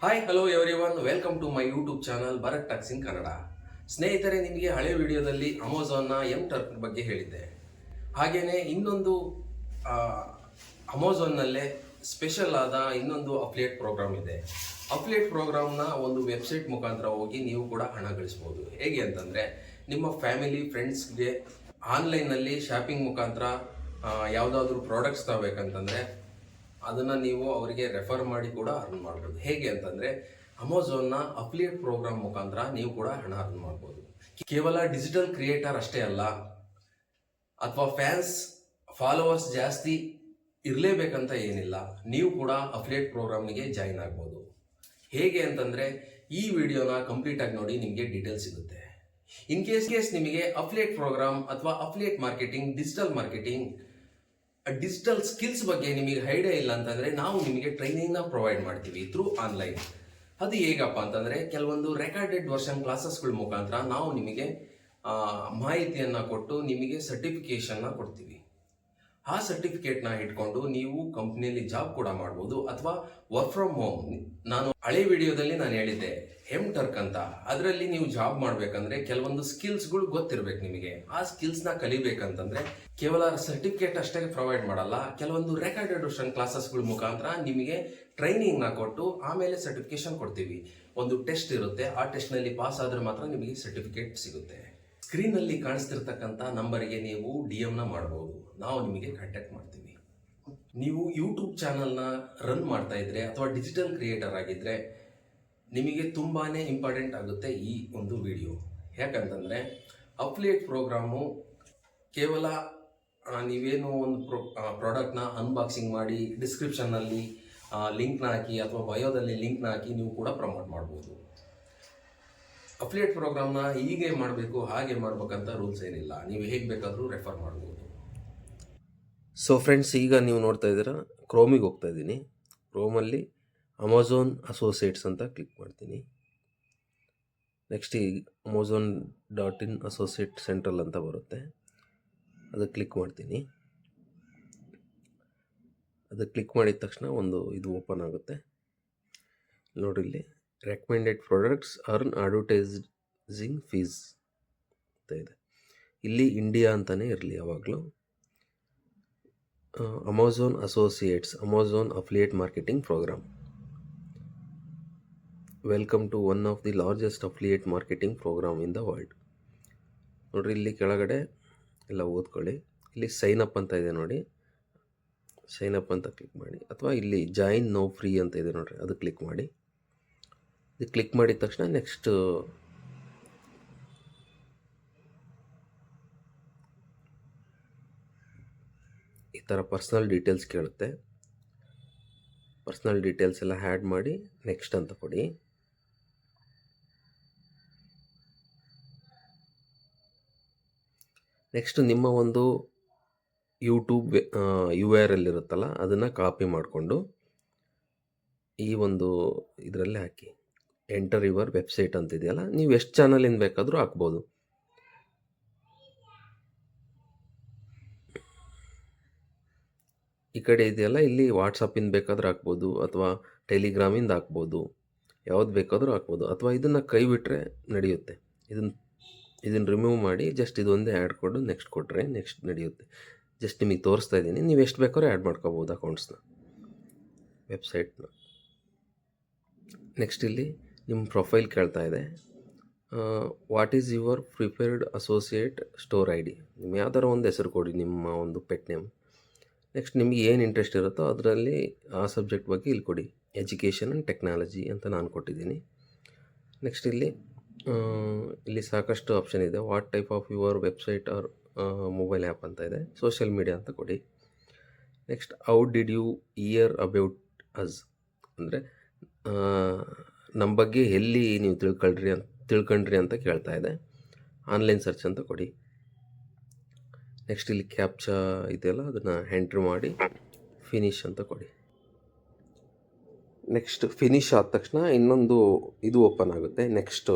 Hi hello everyone, welcome to my YouTube channel Bharat talks in Kannada. ಸ್ನೇಹಿತರೆ, ನಿಮಗೆ ಹಳೆ ವಿಡಿಯೋದಲ್ಲಿ ಅಮೆಝಾನ್ನ ಟರ್ಕ್ ಬಗ್ಗೆ ಹೇಳಿದ್ದೆ. ಹಾಗೆಯೇ ಇನ್ನೊಂದು ಅಮೆಝಾನ್ನಲ್ಲೇ ಸ್ಪೆಷಲ್ ಆದ ಇನ್ನೊಂದು ಅಫಿಲಿಯೇಟ್ ಪ್ರೋಗ್ರಾಮ್ ಇದೆ. ಅಫಿಲಿಯೇಟ್ ಪ್ರೋಗ್ರಾಮ್ನ ಒಂದು ವೆಬ್ಸೈಟ್ ಮುಖಾಂತರ ಹೋಗಿ ನೀವು ಕೂಡ ಹಣ ಗಳಿಸ್ಬೋದು. ಹೇಗೆ ಅಂತಂದರೆ, ನಿಮ್ಮ ಫ್ಯಾಮಿಲಿ ಫ್ರೆಂಡ್ಸ್ಗೆ ಆನ್ಲೈನ್ನಲ್ಲಿ ಶಾಪಿಂಗ್ ಮುಖಾಂತರ ಯಾವುದಾದ್ರೂ ಪ್ರಾಡಕ್ಟ್ಸ್ ತಗೋಬೇಕಂತಂದರೆ ಅದನ್ನು ನೀವು ಅವರಿಗೆ ರೆಫರ್ ಮಾಡಿ ಕೂಡ ಅರ್ನ್ ಮಾಡ್ಬೋದು. ಹೇಗೆ ಅಂತಂದರೆ, ಅಮೆಝಾನ್ನ ಅಫಿಲಿಯೇಟ್ ಪ್ರೋಗ್ರಾಮ್ ಮುಖಾಂತರ ನೀವು ಕೂಡ ಹಣ ಅರ್ನ್ ಮಾಡ್ಬೋದು. ಕೇವಲ ಡಿಜಿಟಲ್ ಕ್ರಿಯೇಟರ್ ಅಷ್ಟೇ ಅಲ್ಲ, ಅಥವಾ ಫ್ಯಾನ್ಸ್ ಫಾಲೋವರ್ಸ್ ಜಾಸ್ತಿ ಇರಲೇಬೇಕಂತ ಏನಿಲ್ಲ, ನೀವು ಕೂಡ ಅಫಿಲಿಯೇಟ್ ಪ್ರೋಗ್ರಾಮ್ಗೆ ಜಾಯಿನ್ ಆಗ್ಬೋದು. ಹೇಗೆ ಅಂತಂದರೆ, ಈ ವಿಡಿಯೋನ ಕಂಪ್ಲೀಟ್ ಆಗಿ ನೋಡಿ, ನಿಮಗೆ ಡೀಟೇಲ್ಸ್ ಸಿಗುತ್ತೆ. ಇನ್ ಕೇಸ್ ನಿಮಗೆ ಅಫಿಲಿಯೇಟ್ ಪ್ರೋಗ್ರಾಮ್ ಅಥವಾ ಅಫಿಲಿಯೇಟ್ ಮಾರ್ಕೆಟಿಂಗ್, ಡಿಜಿಟಲ್ ಸ್ಕಿಲ್ಸ್ ಬಗ್ಗೆ ನಿಮಗೆ ಐಡಿಯಾ ಇಲ್ಲ ಅಂತಂದರೆ, ನಾವು ನಿಮಗೆ ಟ್ರೈನಿಂಗ್ನ ಪ್ರೊವೈಡ್ ಮಾಡ್ತೀವಿ ಥ್ರೂ ಆನ್ಲೈನ್. ಅದು ಹೇಗಪ್ಪ ಅಂತಂದರೆ, ಕೆಲವೊಂದು ರೆಕಾರ್ಡೆಡ್ ವರ್ಷನ್ ಕ್ಲಾಸಸ್ಗಳ ಮುಖಾಂತರ ನಾವು ನಿಮಗೆ ಮಾಹಿತಿಯನ್ನು ಕೊಟ್ಟು ನಿಮಗೆ ಸರ್ಟಿಫಿಕೇಷನ್ನ ಕೊಡ್ತೀವಿ. ಆ ಸರ್ಟಿಫಿಕೇಟ್ನ ಇಟ್ಕೊಂಡು ನೀವು ಕಂಪ್ನಿಯಲ್ಲಿ ಜಾಬ್ ಕೂಡ ಮಾಡ್ಬೋದು, ಅಥವಾ ವರ್ಕ್ ಫ್ರಮ್ ಹೋಮ್. ನಾನು ಹಳೆ ವಿಡಿಯೋದಲ್ಲಿ ನಾನು ಹೇಳಿದ್ದೆ ಟರ್ಕ್ ಅಂತ. ಅದರಲ್ಲಿ ನೀವು ಜಾಬ್ ಮಾಡಬೇಕಂದ್ರೆ ಕೆಲವೊಂದು ಸ್ಕಿಲ್ಸ್ಗಳು ಗೊತ್ತಿರಬೇಕು ನಿಮಗೆ. ಆ ಸ್ಕಿಲ್ಸ್ನ ಕಲಿಬೇಕಂತಂದ್ರೆ ಕೇವಲ ಸರ್ಟಿಫಿಕೇಟ್ ಅಷ್ಟೇ ಪ್ರೊವೈಡ್ ಮಾಡಲ್ಲ, ಕೆಲವೊಂದು ರೆಕಾರ್ಡೆಡ್ ವರ್ಷನ್ ಕ್ಲಾಸಸ್ಗಳ ಮುಖಾಂತರ ನಿಮಗೆ ಟ್ರೈನಿಂಗ್ನ ಕೊಟ್ಟು ಆಮೇಲೆ ಸರ್ಟಿಫಿಕೇಶನ್ ಕೊಡ್ತೀವಿ. ಒಂದು ಟೆಸ್ಟ್ ಇರುತ್ತೆ, ಆ ಟೆಸ್ಟ್ನಲ್ಲಿ ಪಾಸ್ ಆದ್ರೆ ಮಾತ್ರ ನಿಮಗೆ ಸರ್ಟಿಫಿಕೇಟ್ ಸಿಗುತ್ತೆ. ಸ್ಕ್ರೀನಲ್ಲಿ ಕಾಣಿಸ್ತಿರ್ತಕ್ಕಂಥ ನಂಬರಿಗೆ ನೀವು ನ ಮಾಡಬಹುದು, ನಾವು ನಿಮಗೆ ಕಾಂಟ್ಯಾಕ್ಟ್ ಮಾಡ್ತೀವಿ. ನೀವು ಯೂಟ್ಯೂಬ್ ಚಾನಲ್ನ ರನ್ ಮಾಡ್ತಾ ಇದ್ರೆ ಅಥವಾ ಡಿಜಿಟಲ್ ಕ್ರಿಯೇಟರ್ ಆಗಿದ್ರೆ ನಿಮಗೆ ತುಂಬಾ ಇಂಪಾರ್ಟೆಂಟ್ ಆಗುತ್ತೆ ಈ ಒಂದು ವಿಡಿಯೋ. ಯಾಕಂತಂದರೆ, ಅಫಿಲಿಯೇಟ್ ಪ್ರೋಗ್ರಾಮು ಕೇವಲ ನೀವೇನು ಒಂದು ಪ್ರಾಡಕ್ಟ್ನ ಅನ್ಬಾಕ್ಸಿಂಗ್ ಮಾಡಿ ಡಿಸ್ಕ್ರಿಪ್ಷನ್ನಲ್ಲಿ ಲಿಂಕ್ನ ಹಾಕಿ ಅಥವಾ ಬಯೋದಲ್ಲಿ ಲಿಂಕ್ನ ಹಾಕಿ ನೀವು ಕೂಡ ಪ್ರಮೋಟ್ ಮಾಡ್ಬೋದು. ಅಫಿಲಿಯೇಟ್ ಪ್ರೋಗ್ರಾಮ್ನ ಹೀಗೆ ಮಾಡಬೇಕು ಹಾಗೆ ಮಾಡ್ಬೇಕಂತ ರೂಲ್ಸ್ ಏನಿಲ್ಲ, ನೀವು ಹೇಗೆ ಬೇಕಾದರೂ ರೆಫರ್ ಮಾಡ್ಬೋದು. ಸೊ ಫ್ರೆಂಡ್ಸ್, ಈಗ ನೀವು ನೋಡ್ತಾ ಇದ್ದೀರಾ, ಕ್ರೋಮಿಗೆ ಹೋಗ್ತಾ ಇದ್ದೀನಿ. ಕ್ರೋಮಲ್ಲಿ ಅಮೆಝಾನ್ ಅಸೋಸಿಯೇಟ್ಸ್ ಅಂತ ಕ್ಲಿಕ್ ಮಾಡ್ತೀನಿ. ನೆಕ್ಸ್ಟ್ ಈ amazon.in ಅಸೋಸಿಯೇಟ್ ಸೆಂಟ್ರಲ್ ಅಂತ ಬರುತ್ತೆ, ಅದಕ್ಕೆ ಕ್ಲಿಕ್ ಮಾಡ್ತೀನಿ. ಅದಕ್ಕೆ ಕ್ಲಿಕ್ ಮಾಡಿದ ತಕ್ಷಣ ಒಂದು ಇದು ಓಪನ್ ಆಗುತ್ತೆ. ನೋಡಿ, ಇಲ್ಲಿ recommended products earn advertising fees ಅಂತ ಇದೆ. ಇಲ್ಲಿ ಇಂಡಿಯಾ ಅಂತಲೇ ಇರಲಿ ಯಾವಾಗಲೂ. Amazon associates, Amazon affiliate marketing program. Welcome to one of the largest affiliate marketing program in the world. ನೋಡಿರಿ, ಇಲ್ಲಿ ಕೆಳಗಡೆ ಎಲ್ಲ ಓದ್ಕೊಳ್ಳಿ. ಇಲ್ಲಿ ಸೈನ್ ಅಪ್ ಅಂತ ಇದೆ ನೋಡಿ, ಸೈನ್ ಅಪ್ ಅಂತ ಕ್ಲಿಕ್ ಮಾಡಿ. ಅಥವಾ ಇಲ್ಲಿ ಜಾಯಿನ್ ನೋ ಫ್ರೀ ಅಂತ ಇದೆ ನೋಡಿರಿ, ಅದು ಕ್ಲಿಕ್ ಮಾಡಿ. ಇದು ಕ್ಲಿಕ್ ಮಾಡಿದ ತಕ್ಷಣ ನೆಕ್ಸ್ಟ್ ಈ ಥರ ಪರ್ಸ್ನಲ್ ಡೀಟೇಲ್ಸ್ ಕೇಳುತ್ತೆ. ಪರ್ಸ್ನಲ್ ಡೀಟೇಲ್ಸ್ ಎಲ್ಲ ಆ್ಯಡ್ ಮಾಡಿ ನೆಕ್ಸ್ಟ್ ಅಂತ ಕೊಡಿ. ನೆಕ್ಸ್ಟ್ ನಿಮ್ಮ ಒಂದು ಯೂಟ್ಯೂಬ್ URL ಇರುತ್ತಲ್ಲ, ಅದನ್ನು ಕಾಪಿ ಮಾಡಿಕೊಂಡು ಈ ಒಂದು ಇದರಲ್ಲಿ ಹಾಕಿ. ಎಂಟರ್ ಯುವರ್ ವೆಬ್ಸೈಟ್ ಅಂತಿದೆಯಲ್ಲ, ನೀವು ಎಷ್ಟು ಚಾನಲಿಂದ ಬೇಕಾದರೂ ಹಾಕ್ಬೋದು. ಈ ಕಡೆ ಇದೆಯಲ್ಲ, ಇಲ್ಲಿ ವಾಟ್ಸಪ್ಪಿಂದ ಬೇಕಾದರೂ ಹಾಕ್ಬೋದು, ಅಥವಾ ಟೆಲಿಗ್ರಾಮಿಂದ ಹಾಕ್ಬೋದು, ಯಾವ್ದು ಬೇಕಾದರೂ ಹಾಕ್ಬೋದು. ಅಥವಾ ಇದನ್ನು ಕೈ ಬಿಟ್ಟರೆ ನಡೆಯುತ್ತೆ. ಇದನ್ನು ರಿಮೂವ್ ಮಾಡಿ ಜಸ್ಟ್ ಇದೊಂದೇ ಆ್ಯಡ್ ಕೊಡು ನೆಕ್ಸ್ಟ್ ಕೊಟ್ಟರೆ ನೆಕ್ಸ್ಟ್ ನಡೆಯುತ್ತೆ. ಜಸ್ಟ್ ನಿಮಗೆ ತೋರಿಸ್ತಾ ಇದ್ದೀನಿ, ನೀವು ಎಷ್ಟು ಬೇಕಾದ್ರೂ ಆ್ಯಡ್ ಮಾಡ್ಕೋಬೋದು ಅಕೌಂಟ್ಸ್ನ, ವೆಬ್ಸೈಟ್ನ. ನೆಕ್ಸ್ಟ್ ಇಲ್ಲಿ ನಿಮ್ಮ ಪ್ರೊಫೈಲ್ ಕೇಳ್ತಾ ಇದೆ. What is your preferred associate store ID. ನಿಮ್ಮ ಯಾವ್ದಾರ ಒಂದು ಹೆಸರು ಕೊಡಿ, ನಿಮ್ಮ ಒಂದು ಪೆಟ್ ನೇಮ್. ನೆಕ್ಸ್ಟ್ ನಿಮಗೆ ಏನು ಇಂಟ್ರೆಸ್ಟ್ ಇರುತ್ತೋ ಅದರಲ್ಲಿ ಆ ಸಬ್ಜೆಕ್ಟ್ ಬಗ್ಗೆ ಇಲ್ಲಿ ಕೊಡಿ. ಎಜುಕೇಷನ್ ಆ್ಯಂಡ್ ಟೆಕ್ನಾಲಜಿ ಅಂತ ನಾನು ಕೊಟ್ಟಿದ್ದೀನಿ. ನೆಕ್ಸ್ಟ್ ಇಲ್ಲಿ ಸಾಕಷ್ಟು ಆಪ್ಷನ್ ಇದೆ. What type of your website or mobile app ಅಂತ ಇದೆ. ಸೋಷಿಯಲ್ ಮೀಡಿಯಾ ಅಂತ ಕೊಡಿ. Next how did you hear about us, ಅಂದರೆ ನಮ್ಮ ಬಗ್ಗೆ ಎಲ್ಲಿ ನೀವು ತಿಳ್ಕೊಂಡ್ರಿ ಅಂತ ಕೇಳ್ತಾ ಇದೆ. ಆನ್ಲೈನ್ ಸರ್ಚ್ ಅಂತ ಕೊಡಿ. ನೆಕ್ಸ್ಟ್ ಇಲ್ಲಿ ಕ್ಯಾಪ್ಚಾ ಇದೆಯಲ್ಲ, ಅದನ್ನು ಎಂಟ್ರ್ ಮಾಡಿ ಫಿನಿಶ್ ಅಂತ ಕೊಡಿ. ನೆಕ್ಸ್ಟ್ ಫಿನಿಶ್ ಆದ ತಕ್ಷಣ ಇನ್ನೊಂದು ಇದು ಓಪನ್ ಆಗುತ್ತೆ. ನೆಕ್ಸ್ಟ್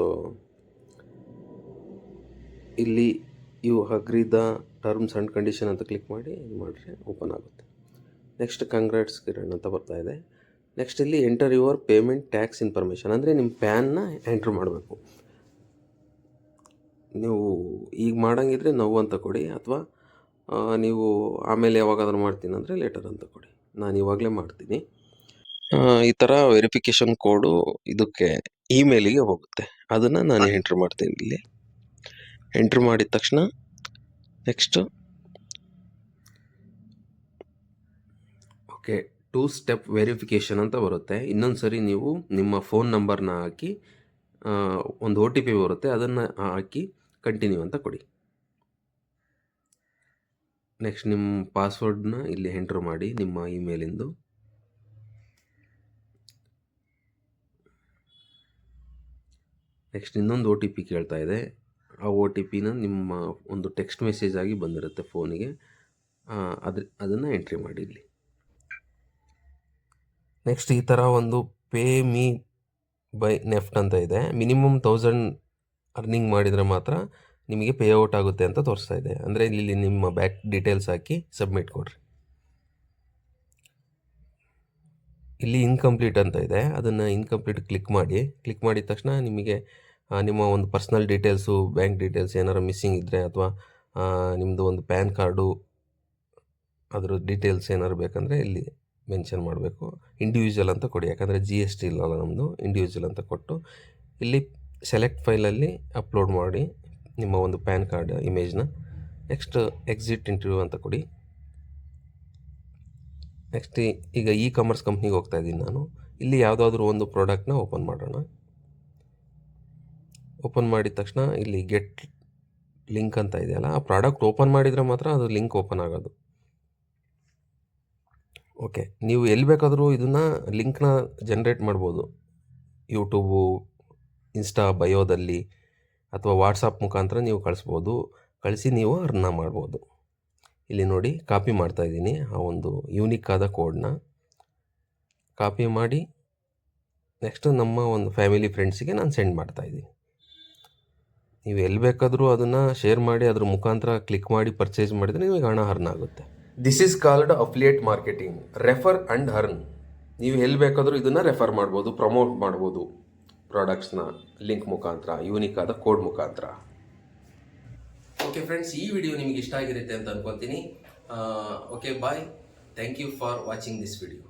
ಇಲ್ಲಿ you agree the terms and condition ಅಂತ ಕ್ಲಿಕ್ ಮಾಡಿ ಇದು ಮಾಡಿದ್ರೆ ಓಪನ್ ಆಗುತ್ತೆ. ನೆಕ್ಸ್ಟ್ ಕಂಗ್ರಾಟ್ಸ್ ಕಿರಣ್ ಅಂತ ಬರ್ತಾ ಇದೆ. ನೆಕ್ಸ್ಟ್ ಇಲ್ಲಿ enter your payment tax information, ಅಂದರೆ ನಿಮ್ಮ ಪ್ಯಾನ್ನ ಎಂಟ್ರ್ ಮಾಡಬೇಕು. ನೀವು ಈಗ ಮಾಡೋಂಗಿದ್ರೆ ನಾವು ಅಂತ ಕೊಡಿ, ಅಥವಾ ನೀವು ಆಮೇಲೆ ಯಾವಾಗಾದ್ರೂ ಮಾಡ್ತೀನಿ ಅಂದರೆ ಲೇಟರ್ ಅಂತ ಕೊಡಿ. ನಾನು ಇವಾಗಲೇ ಮಾಡ್ತೀನಿ. ಈ ಥರ ವೆರಿಫಿಕೇಷನ್ ಕೋಡು ಇದಕ್ಕೆ ಇಮೇಲಿಗೆ ಹೋಗುತ್ತೆ. ಅದನ್ನು ನಾನು ಎಂಟ್ರ್ ಮಾಡ್ತೀನಿ. ಇಲ್ಲಿ ಎಂಟ್ರ್ ಮಾಡಿದ ತಕ್ಷಣ ನೆಕ್ಸ್ಟು ಓಕೆ 2 ಸ್ಟೆಪ್ ವೆರಿಫಿಕೇಷನ್ ಅಂತ ಬರುತ್ತೆ. ಇನ್ನೊಂದು ಸರಿ ನೀವು ನಿಮ್ಮ ಫೋನ್ ನಂಬರ್ನ ಹಾಕಿ ಒಂದು OTP ಬರುತ್ತೆ, ಅದನ್ನು ಹಾಕಿ ಕಂಟಿನ್ಯೂ ಅಂತ ಕೊಡಿ. ನೆಕ್ಸ್ಟ್ ನಿಮ್ಮ ಪಾಸ್ವರ್ಡ್ನ ಇಲ್ಲಿ ಎಂಟ್ರ್ ಮಾಡಿ ನಿಮ್ಮ ಇಮೇಲಿಂದು. ನೆಕ್ಸ್ಟ್ ಇನ್ನೊಂದು OTP ಕೇಳ್ತಾ ಇದೆ. ಆ OTPನ ನಿಮ್ಮ ಒಂದು ಟೆಕ್ಸ್ಟ್ ಮೆಸೇಜ್ ಆಗಿ ಬಂದಿರುತ್ತೆ ಫೋನಿಗೆ, ಅದನ್ನು ಎಂಟ್ರಿ ಮಾಡಿ ಇಲ್ಲಿ. ನೆಕ್ಸ್ಟ್ ಈ ಥರ ಒಂದು ಪೇ ಮೀ ಬೈ ನೆಫ್ಟ್ ಅಂತ ಇದೆ. ಮಿನಿಮಮ್ 1000 ಅರ್ನಿಂಗ್ ಮಾಡಿದರೆ ಮಾತ್ರ ನಿಮಗೆ ಪೇ ಔಟ್ ಆಗುತ್ತೆ ಅಂತ ತೋರಿಸ್ತಾ ಇದೆ. ಅಂದರೆ ಇಲ್ಲಿ ನಿಮ್ಮ ಬ್ಯಾಂಕ್ ಡೀಟೇಲ್ಸ್ ಹಾಕಿ ಸಬ್ಮಿಟ್ ಕೊಡ್ರಿ. ಇಲ್ಲಿ ಇನ್ಕಂಪ್ಲೀಟ್ ಅಂತ ಇದೆ, ಅದನ್ನು ಇನ್ಕಂಪ್ಲೀಟ್ ಕ್ಲಿಕ್ ಮಾಡಿದ ತಕ್ಷಣ ನಿಮಗೆ ನಿಮ್ಮ ಒಂದು ಪರ್ಸ್ನಲ್ ಡೀಟೇಲ್ಸು, ಬ್ಯಾಂಕ್ ಡೀಟೇಲ್ಸ್ ಏನಾರು ಮಿಸ್ಸಿಂಗ್ ಇದ್ದರೆ, ಅಥವಾ ನಿಮ್ಮದು ಒಂದು ಪ್ಯಾನ್ ಕಾರ್ಡು ಅದ್ರ ಡೀಟೇಲ್ಸ್ ಏನಾದ್ರು ಬೇಕಂದರೆ ಇಲ್ಲಿ ಮೆನ್ಷನ್ ಮಾಡಬೇಕು. ಇಂಡಿವಿಜುವಲ್ ಅಂತ ಕೊಡಿ, ಯಾಕಂದರೆ GST ಇಲ್ಲಲ್ಲ ನಮ್ಮದು. ಇಂಡಿವಿಜುವಲ್ ಅಂತ ಕೊಟ್ಟು ಇಲ್ಲಿ ಸೆಲೆಕ್ಟ್ ಫೈಲಲ್ಲಿ ಅಪ್ಲೋಡ್ ಮಾಡಿ ನಿಮ್ಮ ಒಂದು ಪ್ಯಾನ್ ಕಾರ್ಡ್ ಇಮೇಜ್ನ. ನೆಕ್ಸ್ಟ್ ಎಕ್ಸಿಟ್ ಇಂಟರ್ವ್ಯೂ ಅಂತ ಕೊಡಿ. ನೆಕ್ಸ್ಟ್ ಈಗ ಕಾಮರ್ಸ್ ಕಂಪ್ನಿಗೆ ಹೋಗ್ತಾ ಇದ್ದೀನಿ ನಾನು. ಇಲ್ಲಿ ಯಾವುದಾದ್ರೂ ಒಂದು ಪ್ರಾಡಕ್ಟ್ನ ಓಪನ್ ಮಾಡೋಣ. ಓಪನ್ ಮಾಡಿದ ತಕ್ಷಣ ಇಲ್ಲಿ ಗೆಟ್ ಲಿಂಕ್ ಅಂತ ಇದೆಯಲ್ಲ, ಆ ಪ್ರಾಡಕ್ಟ್ ಓಪನ್ ಮಾಡಿದರೆ ಮಾತ್ರ ಅದು ಲಿಂಕ್ ಓಪನ್ ಆಗೋದು. ಓಕೆ, ನೀವು ಎಲ್ಲಿ ಬೇಕಾದರೂ ಇದನ್ನು ಲಿಂಕ್ನ ಜನ್ರೇಟ್ ಮಾಡ್ಬೋದು. ಯೂಟ್ಯೂಬು, ಇನ್ಸ್ಟಾ ಬಯೋದಲ್ಲಿ, ಅಥವಾ ವಾಟ್ಸಪ್ ಮುಖಾಂತರ ನೀವು ಕಳಿಸಿ ನೀವು ಅರ್ನ ಮಾಡ್ಬೋದು. ಇಲ್ಲಿ ನೋಡಿ ಕಾಪಿ ಮಾಡ್ತಾಯಿದ್ದೀನಿ. ಆ ಒಂದು ಯೂನಿಕ್ ಆದ ಕೋಡ್ನ ಕಾಪಿ ಮಾಡಿ ನೆಕ್ಸ್ಟ್ ನಮ್ಮ ಒಂದು ಫ್ಯಾಮಿಲಿ ಫ್ರೆಂಡ್ಸಿಗೆ ನಾನು ಸೆಂಡ್ ಮಾಡ್ತಾಯಿದ್ದೀನಿ. ನೀವು ಎಲ್ಲಿ ಬೇಕಾದರೂ ಅದನ್ನು ಶೇರ್ ಮಾಡಿ ಅದ್ರ ಮುಖಾಂತರ ಕ್ಲಿಕ್ ಮಾಡಿ ಪರ್ಚೇಸ್ ಮಾಡಿದರೆ ನಿಮಗೆ ಹಣ ಅರ್ನ್ ಆಗುತ್ತೆ. This is called affiliate marketing, refer and earn. ನೀವು ಎಲ್ಲಿ ಬೇಕಾದರೂ ಇದನ್ನು ರೆಫರ್ ಮಾಡ್ಬೋದು, ಪ್ರಮೋಟ್ ಮಾಡ್ಬೋದು ಪ್ರಾಡಕ್ಟ್ಸ್ನ ಲಿಂಕ್ ಮುಖಾಂತರ, ಯೂನಿಕ್ ಆದ ಕೋಡ್ ಮುಖಾಂತರ. ಓಕೆ ಫ್ರೆಂಡ್ಸ್, ಈ ವಿಡಿಯೋ ನಿಮಗೆ ಇಷ್ಟ ಆಗಿರುತ್ತೆ ಅಂತ ಅನ್ಕೊತೀನಿ. Okay bye, thank you for watching this video.